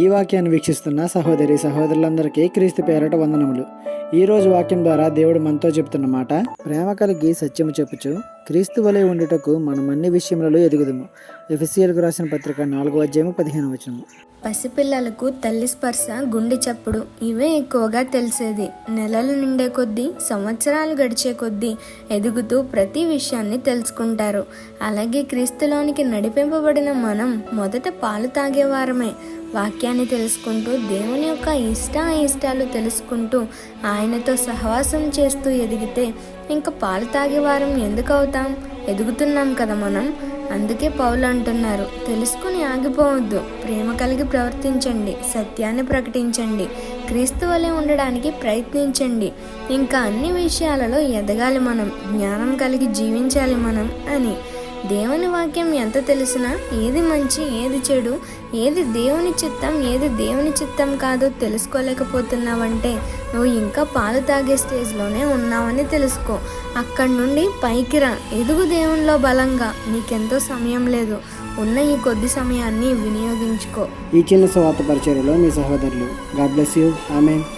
ఈ వాక్యాన్ని వీక్షిస్తున్న సహోదరి సహోదరులందరికీ క్రీస్తు పేరట వందనములు. ఈరోజు వాక్యం ద్వారా దేవుడు మనతో చెప్తున్న మాట, ప్రేమ కలిగి సత్యము చెప్పుచు క్రీస్తు వలె ఉండుటకు మనం అన్ని విషయములలో ఎదుగుదుము. ఎఫెసీయులకు రాసిన పత్రిక 4:15. పసిపిల్లలకు తల్లి స్పర్శ, గుండె చప్పుడు ఇవే ఎక్కువగా తెలిసేది. నెలలు నిండే కొద్దీ, సంవత్సరాలు గడిచే కొద్దీ ఎదుగుతూ ప్రతి విషయాన్ని తెలుసుకుంటారు. అలాగే క్రీస్తులోనికి నడిపింపబడిన మనం మొదట పాలు తాగేవారమే. వాక్యాన్ని తెలుసుకుంటూ, దేవుని యొక్క ఇష్టాలు తెలుసుకుంటూ, ఆయనతో సహవాసం చేస్తూ ఎదిగితే ఇంకా పాలు తాగేవారం ఎందుకు అవుతాం? ఎదుగుతున్నాం కదా మనం. అందుకే పౌలు అంటున్నారు, తెలుసుకుని ఆగిపోవద్దు, ప్రేమ కలిగి ప్రవర్తించండి, సత్యాన్ని ప్రకటించండి, క్రీస్తు వలె ఉండడానికి ప్రయత్నించండి, ఇంకా అన్ని విషయాలలో ఎదగాలి మనం, జ్ఞానం కలిగి జీవించాలి మనం అని. దేవుని వాక్యం ఎంత తెలిసినా ఏది మంచి, ఏది చెడు, ఏది దేవుని చిత్తం, ఏది దేవుని చిత్తం కాదో తెలుసుకోలేకపోతున్నావంటే నువ్వు ఇంకా పాలు తాగే స్టేజ్లోనే ఉన్నావని తెలుసుకో. అక్కడి నుండి పైకి రా, ఎదుగు దేవునిలో బలంగా. నీకెంతో సమయం లేదు, ఉన్న ఈ కొద్ది సమయాన్ని వినియోగించుకో. ఈ చిన్న స్వార్థ పరిచర్యలో మీ సహోదరులు. God bless you. ఆమేన్.